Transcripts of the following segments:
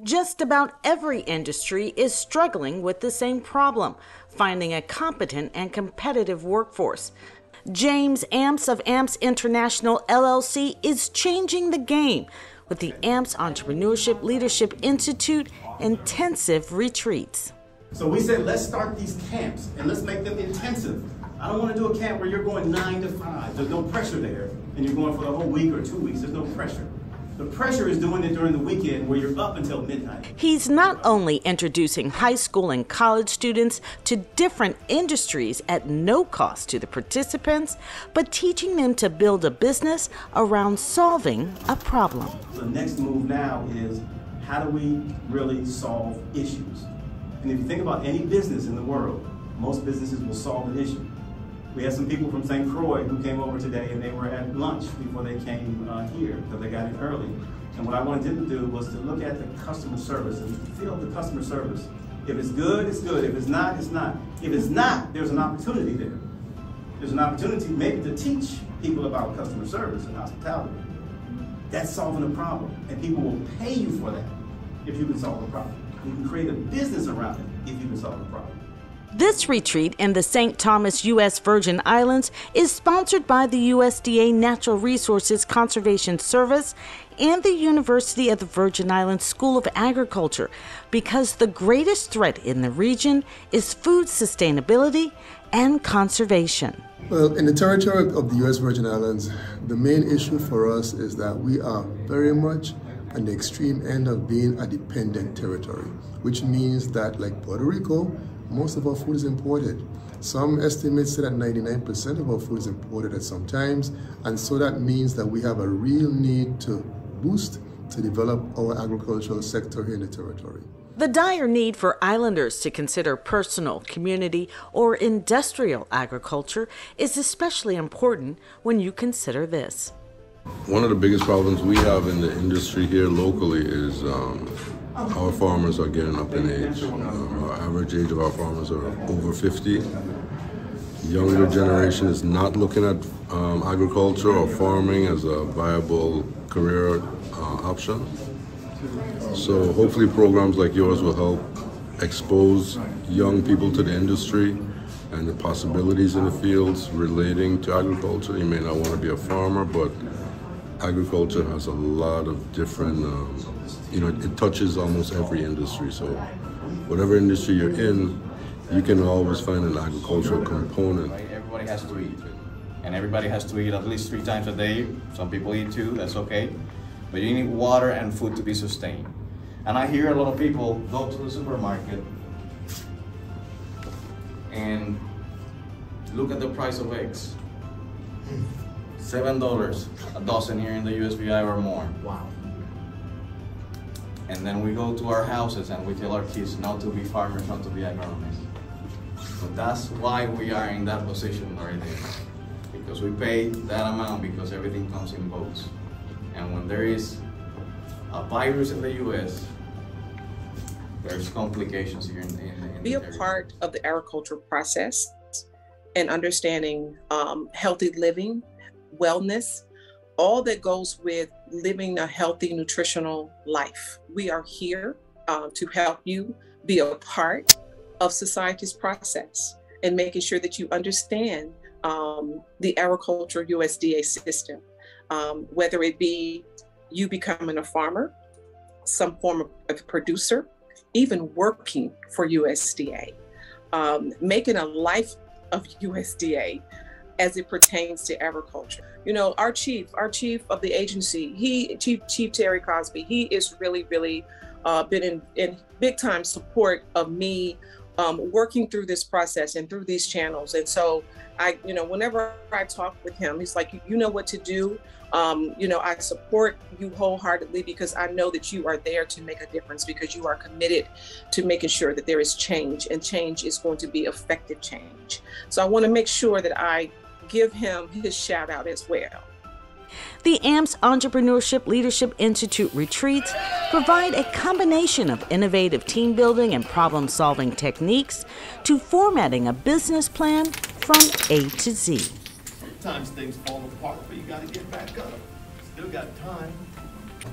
Just about every industry is struggling with the same problem, finding a competent and competitive workforce. James Amps of Amps International LLC is changing the game with the Amps Entrepreneurship Leadership Institute intensive retreats. So we said, let's start these camps and let's make them intensive. I don't want to do a camp where you're going 9 to 5. There's no pressure there. And you're going for the whole week or 2 weeks. There's no pressure. The pressure is doing it during the weekend where you're up until midnight. He's not only introducing high school and college students to different industries at no cost to the participants, but teaching them to build a business around solving a problem. The next move now is, how do we really solve issues? And if you think about any business in the world, most businesses will solve an issue. We had some people from St. Croix who came over today, and they were at lunch before they came here because they got in early. And what I wanted them to do was to look at the customer service and feel the customer service. If it's good, it's good. If it's not, it's not. If it's not, there's an opportunity there. There's an opportunity maybe to teach people about customer service and hospitality. That's solving a problem, and people will pay you for that if you can solve a problem. You can create a business around it if you can solve a problem. This retreat in the St. Thomas, U.S. Virgin Islands is sponsored by the USDA Natural Resources Conservation Service and the University of the Virgin Islands School of Agriculture because the greatest threat in the region is food sustainability and conservation. Well, in the territory of the U.S. Virgin Islands, the main issue for us is that we are very much on the extreme end of being a dependent territory, which means that, like Puerto Rico, most of our food is imported. Some estimates say that 99% of our food is imported at some times, and so that means that we have a real need to boost, to develop our agricultural sector here in the territory. The dire need for islanders to consider personal, community, or industrial agriculture is especially important when you consider this. One of the biggest problems we have in the industry here locally is our farmers are getting up in age. Our average age of our farmers are over 50. Younger generation is not looking at agriculture or farming as a viable career option. So hopefully programs like yours will help expose young people to the industry and the possibilities in the fields relating to agriculture. You may not want to be a farmer, but agriculture has a lot of different, it touches almost every industry. So whatever industry you're in, you can always find an agricultural component. Everybody has to eat, and everybody has to eat at least 3 times a day. Some people eat 2, that's okay. But you need water and food to be sustained. And I hear a lot of people go to the supermarket and look at the price of eggs. $7 a dozen here in the USVI or more. Wow. And then we go to our houses and we tell our kids not to be farmers, not to be agronomists. But that's why we are in that position right there. Because we pay that amount because everything comes in boats. And when there is a virus in the US, there's complications here in Be a part of the agricultural process and understanding healthy living, wellness, all that goes with living a healthy, nutritional life. We are here to help you be a part of society's process and making sure that you understand the agriculture USDA system, whether it be you becoming a farmer, some form of a producer, even working for USDA, making a life of USDA as it pertains to agriculture. You know, our chief of the agency, Chief Terry Cosby, he is really been in big time support of me working through this process and through these channels. And so whenever I talk with him, he's like, you know what to do. I support you wholeheartedly because I know that you are there to make a difference, because you are committed to making sure that there is change, and change is going to be effective change. So I want to make sure that I give him his shout out as well. The AMPS Entrepreneurship Leadership Institute retreats provide a combination of innovative team building and problem solving techniques to formatting a business plan from A to Z. Sometimes things fall apart, but you got to get back up. Still got time.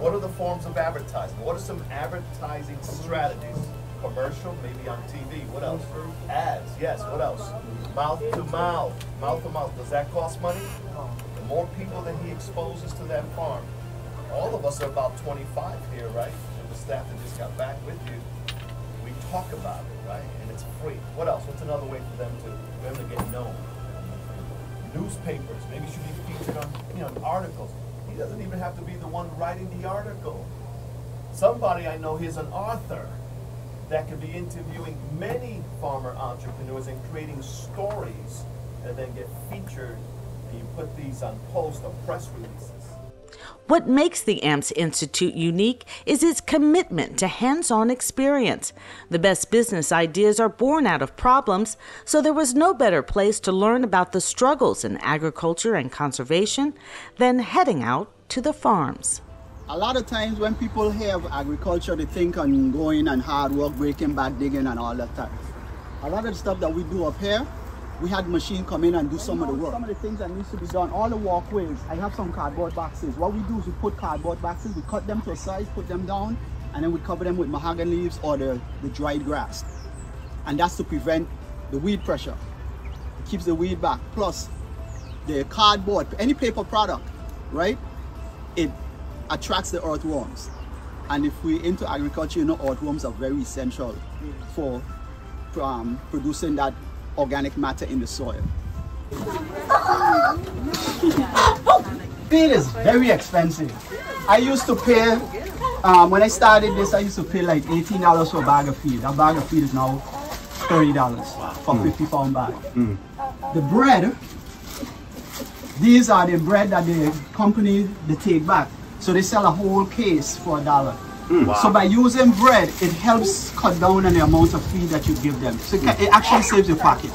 What are the forms of advertising? What are some advertising strategies? Commercial, maybe on TV. What else? Ads, yes. What else? Mouth to mouth. Mouth to mouth. Does that cost money? The more people that he exposes to that farm. All of us are about 25 here, right? And the staff that just got back with you. We talk about it, right? And it's free. What else? What's another way for them to get known? Newspapers. Maybe should be featured on, articles. He doesn't even have to be the one writing the article. Somebody I know, he's an author that could be interviewing many farmer entrepreneurs and creating stories that then get featured. You put these on post or press releases. What makes the AMPS Institute unique is its commitment to hands-on experience. The best business ideas are born out of problems, so there was no better place to learn about the struggles in agriculture and conservation than heading out to the farms. A lot of times when people hear of agriculture, they think on going and hard work, breaking back, digging and all that type. A lot of the stuff that we do up here, we had machine come in and do some of the work. Some of the things that needs to be done, all the walkways, I have some cardboard boxes. What we do is we put cardboard boxes, we cut them to a size, put them down, and then we cover them with mahogany leaves or the dried grass. And that's to prevent the weed pressure. It keeps the weed back. Plus, the cardboard, any paper product, right? It attracts the earthworms. And if we're into agriculture, earthworms are very essential for producing that organic matter in the soil. Feed is very expensive. I used to pay, when I started this, I used to pay like $18 for a bag of feed. That bag of feed is now $30 for a 50-pound bag. The bread, these are the bread that the company, they take back. So they sell a whole case for $1. Wow. So by using bread, it helps cut down on the amount of feed that you give them. So it actually saves your pocket.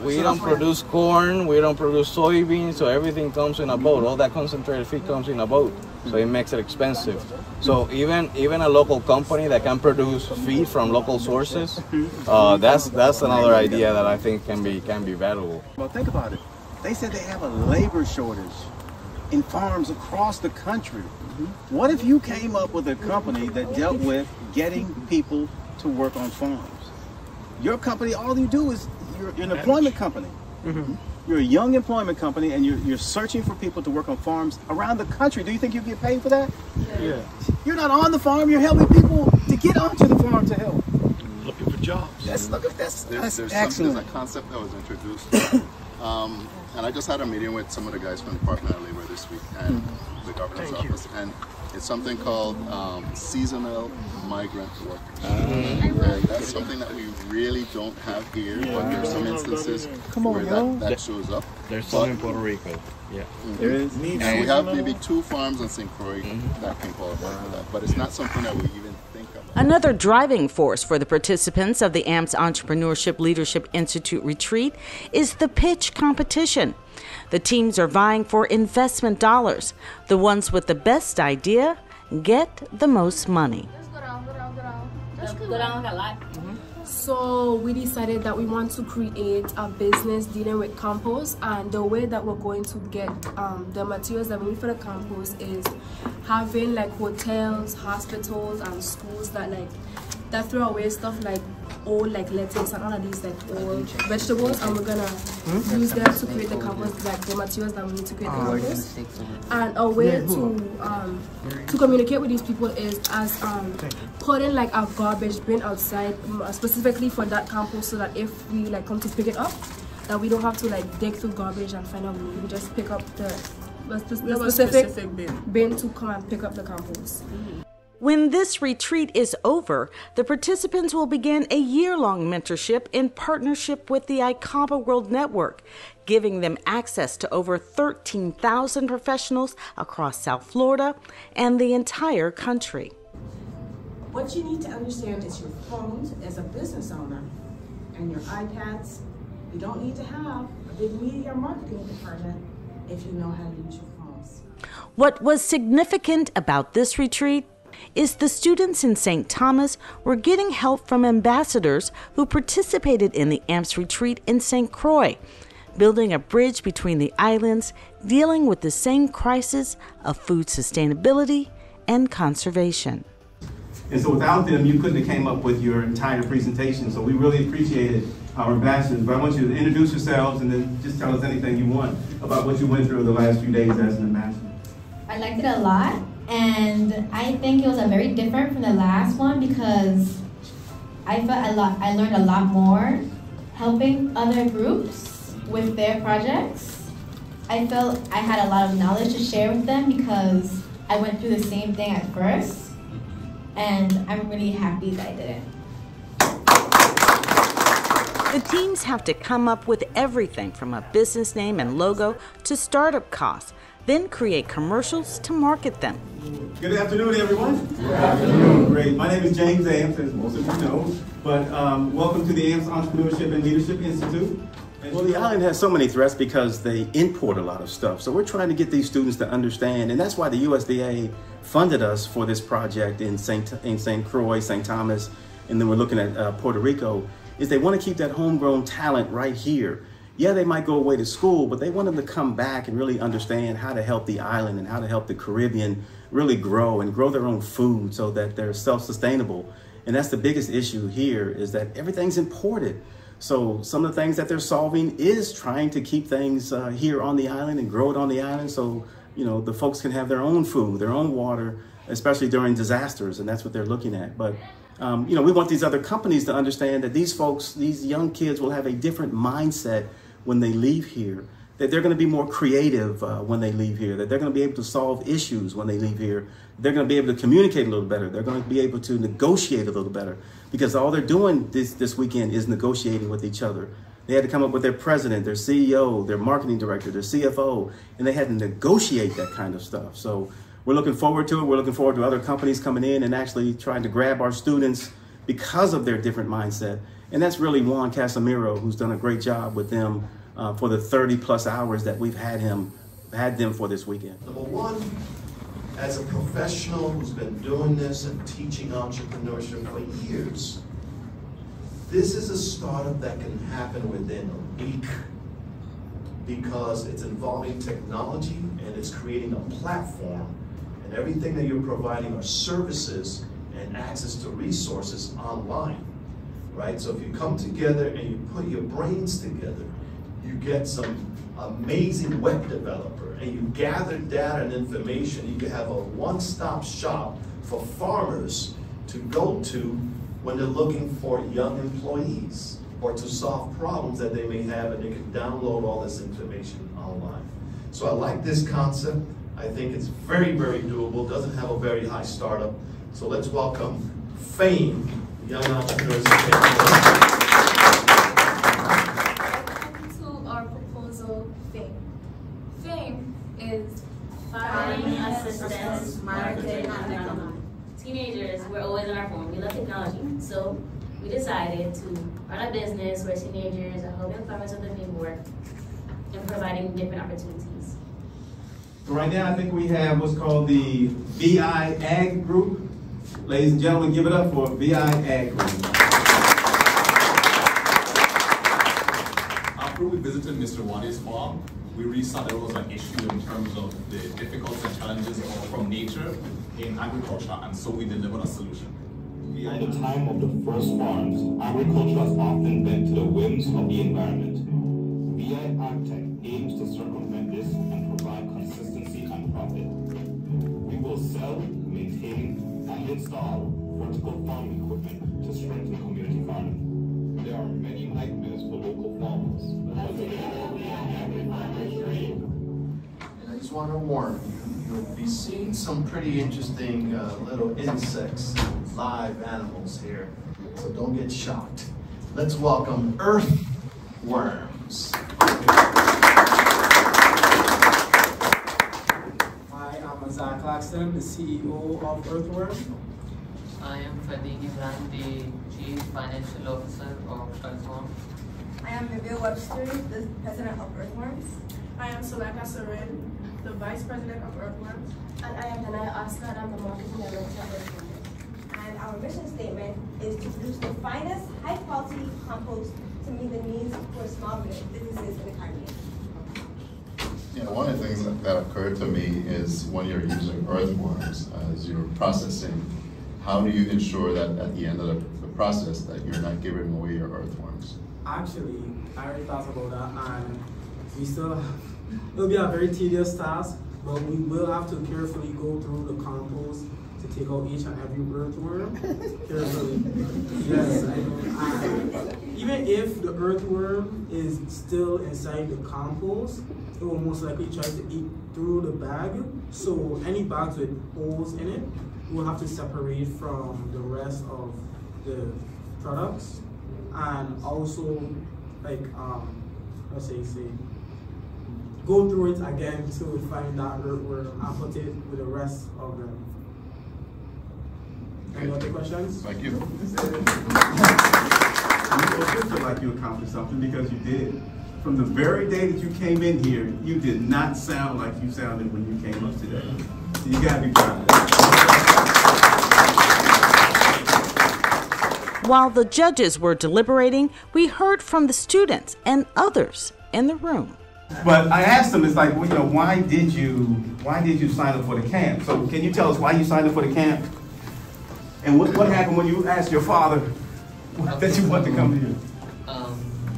We don't produce corn, we don't produce soybeans, so everything comes in a boat. All that concentrated feed comes in a boat, so it makes it expensive. So even a local company that can produce feed from local sources, that's another idea that I think can be valuable. Well, think about it. They said they have a labor shortage in farms across the country. What if you came up with a company that dealt with getting people to work on farms? Your company, all you do is, you're an employment company. You're a young employment company and you're searching for people to work on farms around the country. Do you think you get paid for that? Yeah. You're not on the farm, you're helping people to get onto the farm to help. Looking for jobs. That's excellent. There's a concept that was introduced. And I just had a meeting with some of the guys from the Department of Labor this week and the governor's office, and it's something called seasonal migrant workers. And that's something that we really don't have here, but there's some instances where that shows up. There's some in Puerto Rico. Yeah. There is. And we have maybe 2 farms in St. Croix that can qualify for that, but it's not something that we even think about. Another driving force for the participants of the AMPS Entrepreneurship Leadership Institute retreat is the pitch competition. The teams are vying for investment dollars. The ones with the best idea get the most money. So we decided that we want to create a business dealing with compost, and the way that we're going to get the materials that we need for the compost is having like hotels, hospitals and schools that throw away stuff like old like lettuce and all of these like old vegetables, and we're gonna use them to create the compost, like the materials that we need to create the compost. And a way to communicate with these people is as putting like a garbage bin outside specifically for that compost, so that if we like come to pick it up, that we don't have to like dig through garbage and find out where we just pick up the specific bin to come and pick up the compost. When this retreat is over, the participants will begin a year-long mentorship in partnership with the ICABA World Network, giving them access to over 13,000 professionals across South Florida and the entire country. What you need to understand is your phones as a business owner and your iPads. You don't need to have a big media marketing department if you know how to use your phones. What was significant about this retreat is the students in St. Thomas were getting help from ambassadors who participated in the AMPS retreat in St. Croix, building a bridge between the islands, dealing with the same crisis of food sustainability and conservation. And so without them, you couldn't have came up with your entire presentation. So we really appreciated our ambassadors. But I want you to introduce yourselves and then just tell us anything you want about what you went through the last few days as an ambassador. I liked it a lot, and I think it was very different from the last one because I learned a lot more helping other groups with their projects. I felt I had a lot of knowledge to share with them because I went through the same thing at first. And I'm really happy that I did it. The teams have to come up with everything from a business name and logo to startup costs, then create commercials to market them. Good afternoon, everyone. Good afternoon. Great. My name is James Amps, as most of you know, but welcome to the Amps Entrepreneurship and Leadership Institute. Well, the island has so many threats because they import a lot of stuff. So we're trying to get these students to understand, and that's why the USDA funded us for this project in St. Croix, St. Thomas, and then we're looking at Puerto Rico, is they want to keep that homegrown talent right here. Yeah, they might go away to school, but they want them to come back and really understand how to help the island and how to help the Caribbean really grow and grow their own food so that they're self-sustainable. And that's the biggest issue here, is that everything's imported. So some of the things that they're solving is trying to keep things here on the island and grow it on the island so, you know, the folks can have their own food, their own water, especially during disasters, and that's what they're looking at. But, you know, we want these other companies to understand that these folks, these young kids will have a different mindset when they leave here, that they're going to be more creative when they leave here, that they're going to be able to solve issues when they leave here. They're going to be able to communicate a little better. They're going to be able to negotiate a little better because all they're doing this weekend is negotiating with each other. They had to come up with their president, their CEO, their marketing director, their CFO, and they had to negotiate that kind of stuff. So we're looking forward to it. We're looking forward to other companies coming in and actually trying to grab our students because of their different mindset. And that's really Juan Casimiro, who's done a great job with them for the 30+ hours that we've had them for this weekend. Number one, as a professional who's been doing this and teaching entrepreneurship for years, this is a startup that can happen within a week because it's involving technology and it's creating a platform, and everything that you're providing are services and access to resources online, right? So if you come together and you put your brains together, you get some amazing web developer, and you gather data and information. You can have a one-stop shop for farmers to go to when they're looking for young employees or to solve problems that they may have, and they can download all this information online. So I like this concept. I think it's very, very doable. Doesn't have a very high startup. So let's welcome FAME, Young Entrepreneurs. FAME is Farming Assistance Marketing and Economics. Teenagers, we're always on our phone. We love technology, so we decided to run a business where teenagers are helping farmers with their paperwork and providing different opportunities. So right now, I think we have what's called the VI Ag Group. Ladies and gentlemen, give it up for VI Ag Group. After we visited Mr. Wadi's farm, we really saw there was an issue in terms of the difficulties and challenges from nature in agriculture, and so we delivered a solution. At the time of the first farms, agriculture has often bent to the whims of the environment. VI AgTech aims to circumvent this and provide consistency and profit. We will sell, maintain, and install vertical farming equipment to strengthen community farming. There are many nightmares for local farmers, but together we are every farmer's dream. And I just want to warn you, you'll be seeing some pretty interesting little insects, live animals here, so don't get shocked. Let's welcome earthworms. Hi, I'm Zach Claxton, the CEO of Earthworm. I am Fadini Imran, the Chief Financial Officer of Earthworm. I am Nabil Webster, the President of Earthworms. I am Suleka Sarin, the Vice President of Earthworms. And I am Danaya Oscar, I'm the Marketing Director of Earthworms. And our mission statement is to produce the finest, high-quality compost to meet the needs for small businesses in the Caribbean. Yeah, one of the things that occurred to me is when you're using earthworms as you're processing, how do you ensure that at the end of the process that you're not giving away your earthworms? Actually, I already thought about that, and we still, it'll be a very tedious task, but we will have to carefully go through the compost to take out each and every earthworm carefully. Yes, I know. And even if the earthworm is still inside the compost, it will most likely try to eat through the bag. So any bags with holes in it, we'll have to separate from the rest of the products, and also like let's say go through it again to find that earthworm and put it with the rest of them. Any other questions? Thank you. You feel like you accomplished something because you did. From the very day that you came in here, you did not sound like you sounded when you came up today. So you gotta be proud of that. While the judges were deliberating, we heard from the students and others in the room. But I asked them, it's like, well, you know, why did you sign up for the camp? So can you tell us why you signed up for the camp? And what happened when you asked your father that you want to come here?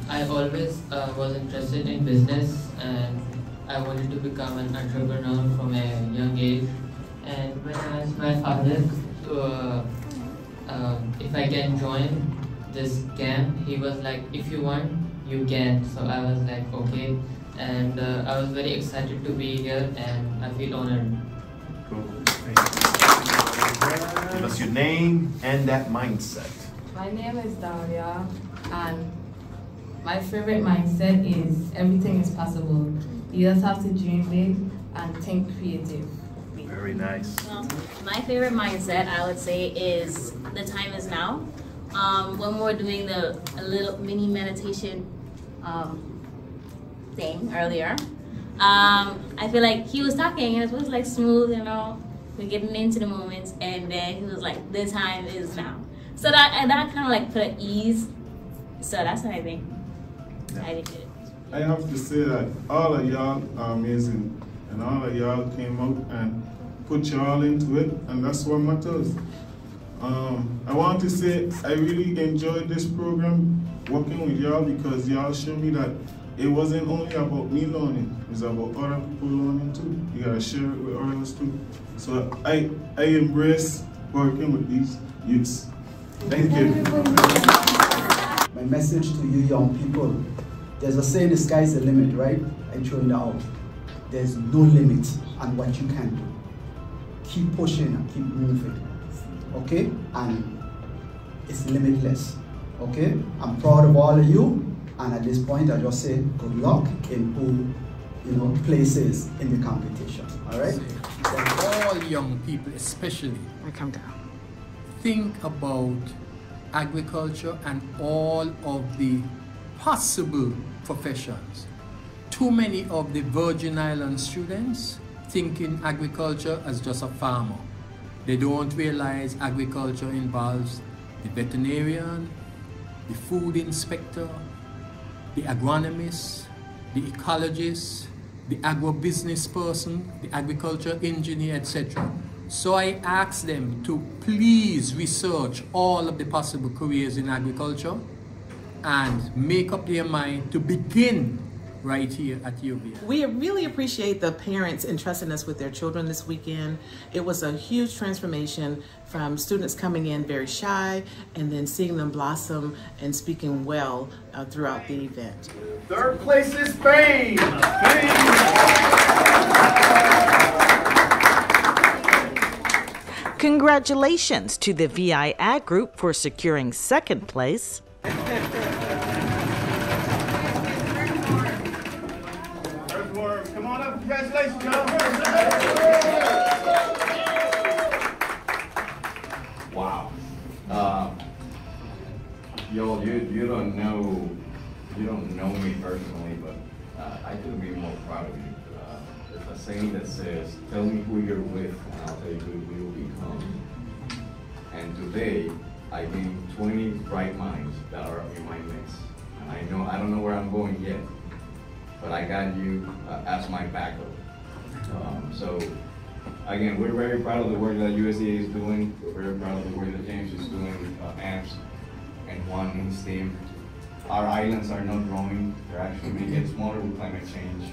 I always was interested in business, and I wanted to become an entrepreneur from a young age. And when I asked my father if I can join this camp, he was like, if you want, you can. So I was like, okay. And I was very excited to be here, and I feel honored. Cool. Give us your name and that mindset. My name is Daria, and my favorite mindset is everything is possible. You just have to dream big and think creative. Very nice. My favorite mindset, I would say, is the time is now. When we were doing a little mini meditation thing earlier, I feel like he was talking and it was like smooth, you know, we're getting into the moments, and then he was like, the time is now. So that kind of like put at ease. So that's what I think. I did it. I have to say that all of y'all are amazing, and all of y'all came out and put y'all into it, and that's what matters. I want to say I really enjoyed this program working with y'all, because y'all showed me that it wasn't only about me learning, it's about other people learning too. You gotta share it with others too. So I embrace working with these youths. Thank you. My message to you young people, there's a saying, the sky's the limit, right? I throw it out. There's no limit on what you can do. Keep pushing and keep moving, okay? And it's limitless, okay? I'm proud of all of you, and at this point, I just say good luck in who, places in the competition, all right? All young people, especially, think about agriculture and all of the possible professions. Too many of the Virgin Islands students thinking agriculture as just a farmer. They don't realize agriculture involves the veterinarian, the food inspector, the agronomist, the ecologist, the agribusiness person, the agriculture engineer, etc. So I asked them to please research all of the possible careers in agriculture and make up their mind to begin right here at UVA. We really appreciate the parents entrusting us with their children this weekend. It was a huge transformation from students coming in very shy and then seeing them blossom and speaking well throughout the event. Third place is Spain. Congratulations to the VI Ag Group for securing second place. Come on up, congratulations, y'all. Wow. Y'all, you don't know me personally, but I couldn't be more proud of you. There's a saying that says, tell me who you're with, and I'll tell you who you will become. And today, I gained 20 bright minds that are in my midst. And I don't know where I'm going yet, but I got you as my backup. So again, we're very proud of the work that USDA is doing. We're very proud of the work that James is doing with AMPS and Juan and his team. Our islands are not growing, they're actually making it smaller with climate change.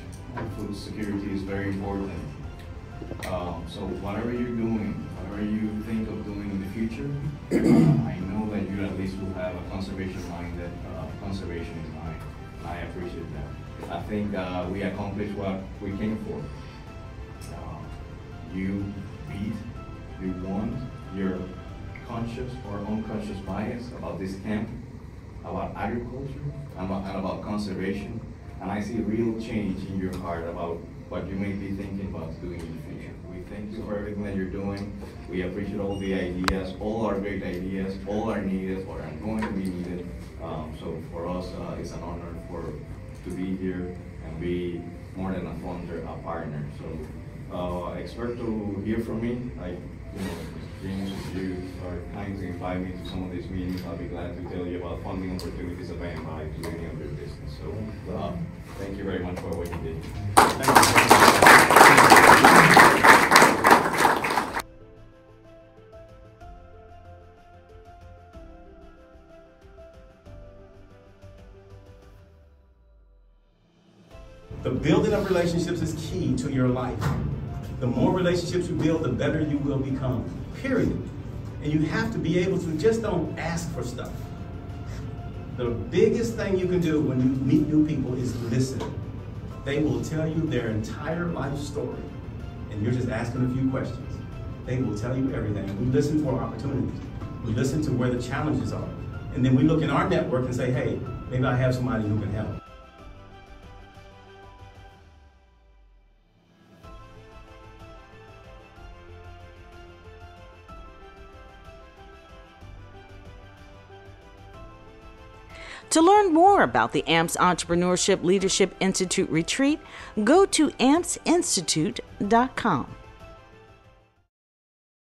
Food security is very important. So whatever you're doing, whatever you think of doing in the future, I know that you at least will have a conservation mind, that conservation is mine. I appreciate that. I think we accomplished what we came for. You beat, you won your conscious or unconscious bias about this camp, about agriculture, and about conservation. And I see real change in your heart about what you may be thinking about doing in the future. We thank you for everything that you're doing. We appreciate all the ideas, all our great ideas, all are needed or are going to be needed. So for us, it's an honor to be here and be more than a funder, a partner. So expect to hear from me. James, if you are kind to invite me to some of these meetings, I'll be glad to tell you about funding opportunities that may apply to any of your business. So thank you very much for what you did. Thank The building of relationships is key to your life. The more relationships you build, the better you will become, period. And you have to be able to just don't ask for stuff. The biggest thing you can do when you meet new people is listen. They will tell you their entire life story, and you're just asking a few questions. They will tell you everything. We listen for opportunities. We listen to where the challenges are. And then we look in our network and say, hey, maybe I have somebody who can help. To learn more about the AMPS Entrepreneurship Leadership Institute Retreat, go to ampsinstitute.com.